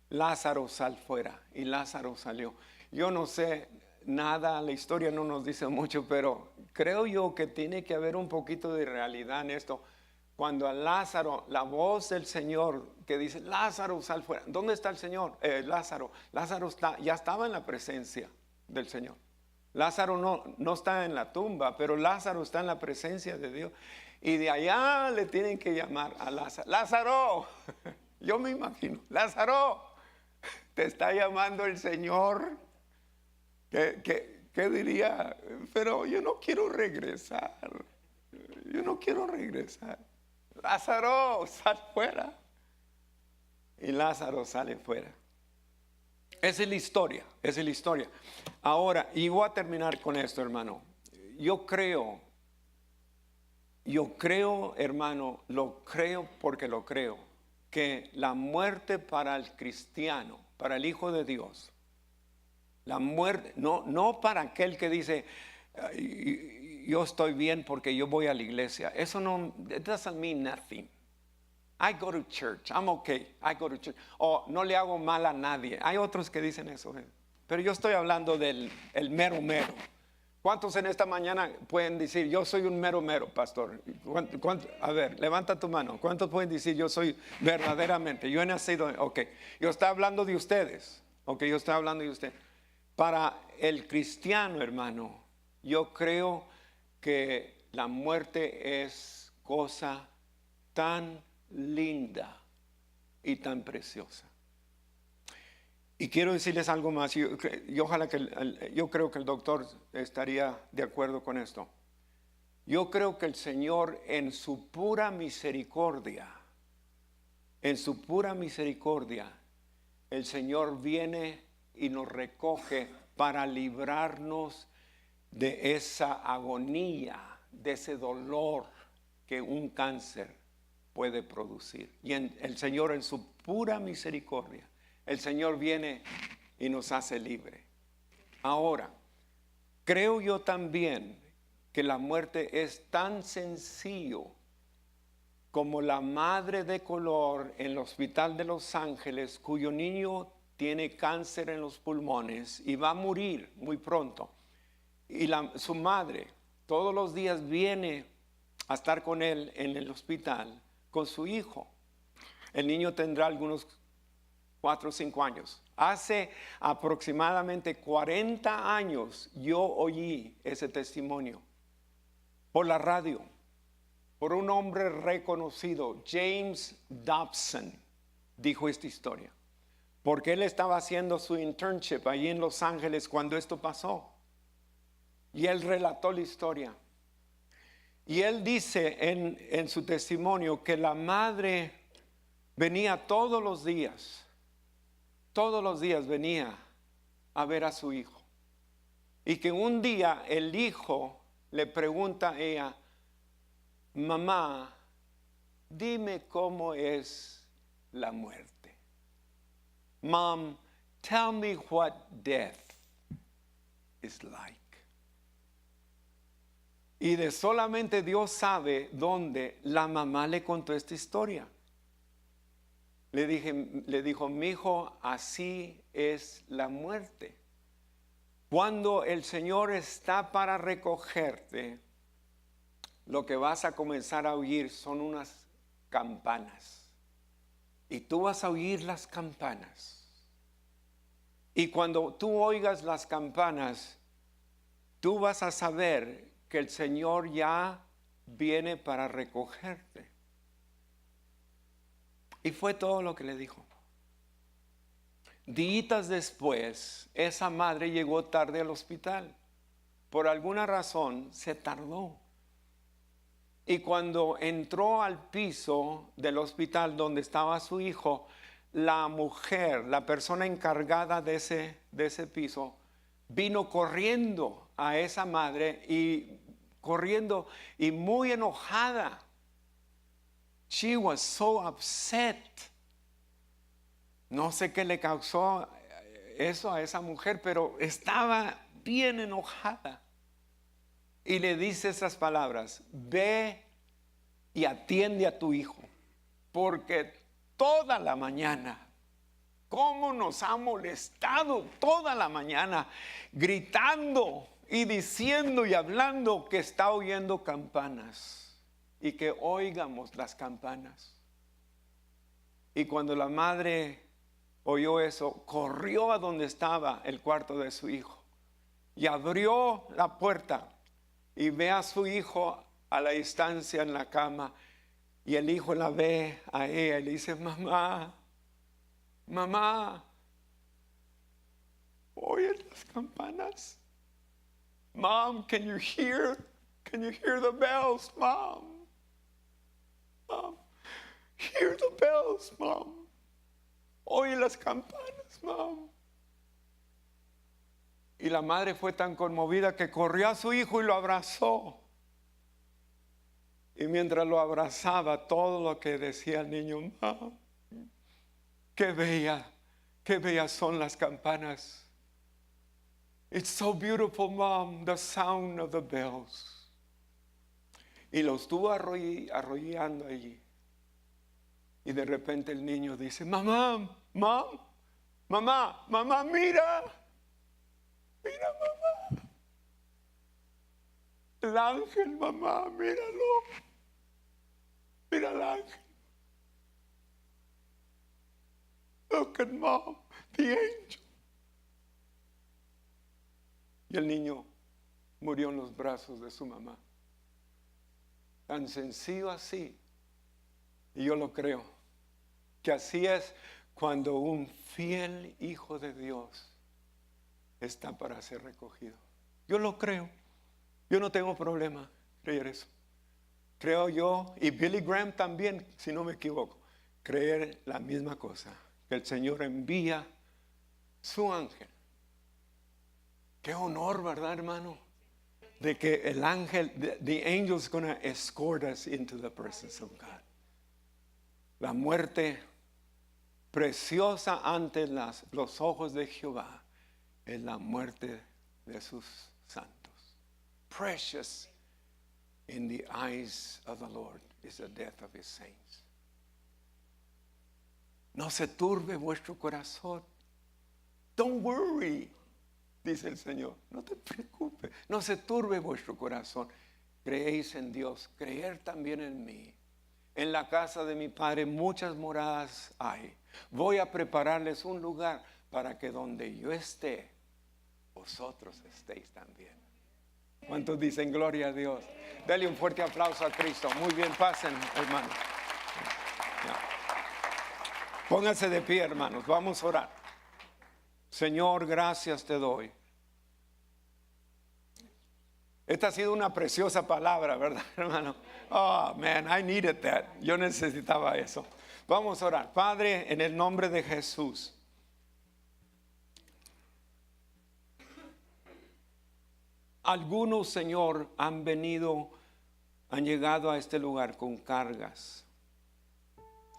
Lázaro sal fuera, y Lázaro salió. Yo no sé nada, la historia no nos dice mucho, pero creo yo que tiene que haber un poquito de realidad en esto. Cuando a Lázaro, la voz del Señor que dice, Lázaro sal fuera. ¿Dónde está el Señor? Lázaro ya estaba en la presencia del Señor. Lázaro no está en la tumba, pero Lázaro está en la presencia de Dios. Y de allá le tienen que llamar a Lázaro. Lázaro, yo me imagino, Lázaro, te está llamando el Señor. ¿Qué diría? Pero yo no quiero regresar. Yo no quiero regresar. Lázaro, sal fuera. Y Lázaro sale fuera. Esa es la historia, esa es la historia. Ahora, y voy a terminar con esto, hermano. Yo creo, hermano, lo creo porque lo creo, que la muerte para el cristiano, para el Hijo de Dios, la muerte, no para aquel que dice, yo estoy bien porque yo voy a la iglesia. Eso no, it doesn't mean nothing. I go to church, I'm okay, I go to church. O no le hago mal a nadie. Hay otros que dicen eso. Pero yo estoy hablando del mero mero. ¿Cuántos en esta mañana pueden decir, yo soy un mero mero, pastor? A ver, levanta tu mano. ¿Cuántos pueden decir, yo soy verdaderamente? Yo he nacido, ok. Yo estoy hablando de ustedes. Ok, yo estoy hablando de ustedes. Para el cristiano, hermano, yo creo que la muerte es cosa tan linda y tan preciosa. Y quiero decirles algo más, y ojalá yo creo que el doctor estaría de acuerdo con esto. Yo creo que el Señor en su pura misericordia, el Señor viene y nos recoge para librarnos de esa agonía, de ese dolor que un cáncer puede producir. Y el Señor en su pura misericordia, el Señor viene y nos hace libre. Ahora, creo yo también que la muerte es tan sencillo como la madre de color en el Hospital de Los Ángeles, cuyo niño tiene cáncer en los pulmones y va a morir muy pronto. Y su madre todos los días viene a estar con él en el hospital, con su hijo. El niño tendrá algunos 4 o 5 años. Hace aproximadamente 40 años yo oí ese testimonio por la radio, por un hombre reconocido, James Dobson, dijo esta historia, porque él estaba haciendo su internship allí en Los Ángeles cuando esto pasó. Y él relató la historia. Y él dice en su testimonio que la madre venía todos los días venía a ver a su hijo. Y que un día el hijo le pregunta a ella, mamá, dime cómo es la muerte. Mom, tell me what death is like. Y de solamente Dios sabe dónde la mamá le contó esta historia. Le dijo, mi hijo, así es la muerte. Cuando el Señor está para recogerte, lo que vas a comenzar a oír son unas campanas. Y tú vas a oír las campanas. Y cuando tú oigas las campanas, tú vas a saber que el Señor ya viene para recogerte. Y fue todo lo que le dijo. Días después, esa madre llegó tarde al hospital. Por alguna razón se tardó. Y cuando entró al piso del hospital donde estaba su hijo, la mujer, la persona encargada de ese piso, vino corriendo a esa madre y muy enojada. She was so upset. No sé qué le causó eso a esa mujer, pero estaba bien enojada. Y le dice esas palabras, ve y atiende a tu hijo, porque toda la mañana, cómo nos ha molestado toda la mañana, gritando y diciendo y hablando que está oyendo campanas y que oigamos las campanas. Y cuando la madre oyó eso, corrió a donde estaba el cuarto de su hijo y abrió la puerta y ve a su hijo a la distancia en la cama, y el hijo la ve a ella y le dice: mamá, mamá, ¿oyes las campanas? Mom, can you hear the bells, Mom? Mom, hear the bells, Mom. Oye las campanas, Mom. Y la madre fue tan conmovida que corrió a su hijo y lo abrazó. Y mientras lo abrazaba, todo lo que decía el niño: Mom, qué bellas son las campanas. It's so beautiful, Mom, the sound of the bells. Y lo estuvo arrollando allí. Y de repente el niño dice: mamá, mira, mamá. El ángel, mamá, míralo. Mira al ángel. Look at Mom, the angel. Y el niño murió en los brazos de su mamá. Tan sencillo así. Y yo lo creo, que así es cuando un fiel hijo de Dios está para ser recogido. Yo lo creo. Yo no tengo problema creer eso. Creo yo, y Billy Graham también, si no me equivoco, creer la misma cosa, que el Señor envía su ángel. Qué honor, ¿verdad, hermano? De que el ángel, the angel is going to escort us into the presence of God. La muerte preciosa ante los ojos de Jehová es la muerte de sus santos. Precious in the eyes of the Lord is the death of his saints. No se turbe vuestro corazón. Don't worry, dice el Señor. No te preocupes, no se turbe vuestro corazón. Creéis en Dios, creer también en mí. En la casa de mi Padre muchas moradas hay. Voy a prepararles un lugar para que donde yo esté, vosotros estéis también. ¿Cuántos dicen gloria a Dios? Dale un fuerte aplauso a Cristo. Muy bien, pasen, hermanos. Pónganse de pie, hermanos. Vamos a orar. Señor, gracias te doy. Esta ha sido una preciosa palabra, ¿verdad, hermano? Oh, man, I needed that. Yo necesitaba eso. Vamos a orar. Padre, en el nombre de Jesús. Algunos, Señor, han llegado a este lugar con cargas,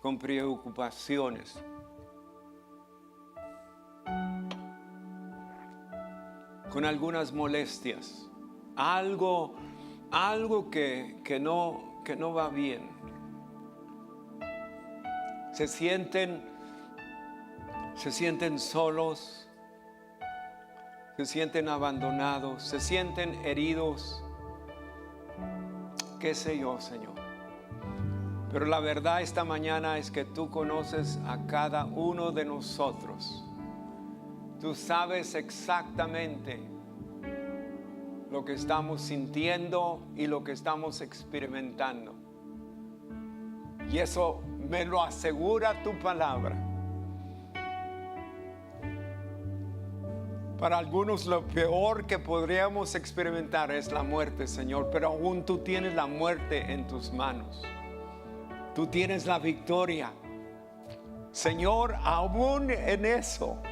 con preocupaciones. Con algunas molestias. Algo que no va bien. Se sienten solos, se sienten abandonados, se sienten heridos, qué sé yo, Señor. Pero la verdad esta mañana es que tú conoces a cada uno de nosotros. Tú sabes exactamente lo que estamos sintiendo y lo que estamos experimentando. Y eso me lo asegura tu palabra. Para algunos lo peor que podríamos experimentar es la muerte, Señor, pero aún tú tienes la muerte en tus manos. Tú tienes la victoria. Señor, aún en eso,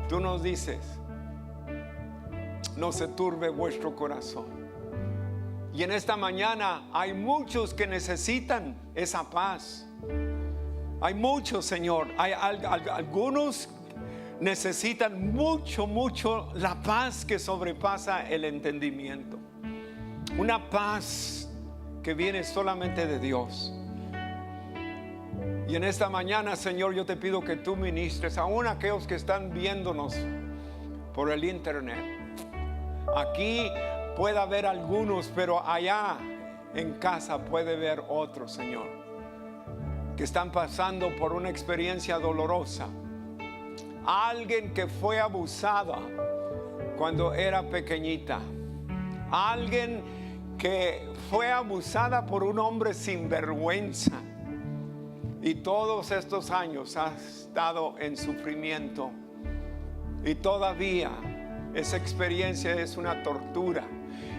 tú nos dices: no se turbe vuestro corazón. Y en esta mañana hay muchos que necesitan esa paz. Hay muchos, Señor. Hay algunos necesitan mucho la paz que sobrepasa el entendimiento. Una paz que viene solamente de Dios. Y en esta mañana, Señor, yo te pido que tú ministres aún a aquellos que están viéndonos por el internet. Aquí puede haber algunos, pero allá en casa puede haber otros, Señor, que están pasando por una experiencia dolorosa. Alguien que fue abusada cuando era pequeñita. Alguien que fue abusada por un hombre sin vergüenza. Y todos estos años ha estado en sufrimiento. Y todavía esa experiencia es una tortura.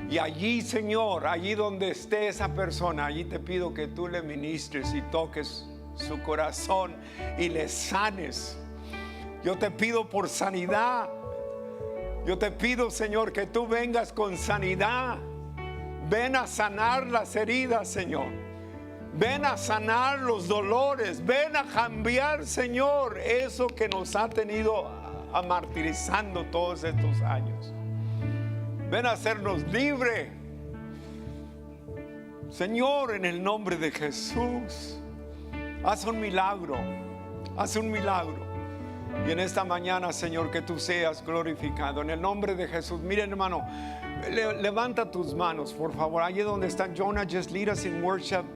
Y allí, Señor, allí donde esté esa persona, allí te pido que tú le ministres y toques su corazón y le sanes. Yo te pido por sanidad. Yo te pido, Señor, que tú vengas con sanidad. Ven a sanar las heridas, Señor. Ven a sanar los dolores. Ven a cambiar, Señor, eso que nos ha tenido martirizando todos estos años. Ven a hacernos libres, Señor, en el nombre de Jesús. Haz un milagro. Haz un milagro. Y en esta mañana, Señor, que tú seas glorificado en el nombre de Jesús. Miren, hermano, levanta tus manos, por favor. Allí donde está Jonah, just lead us in worship.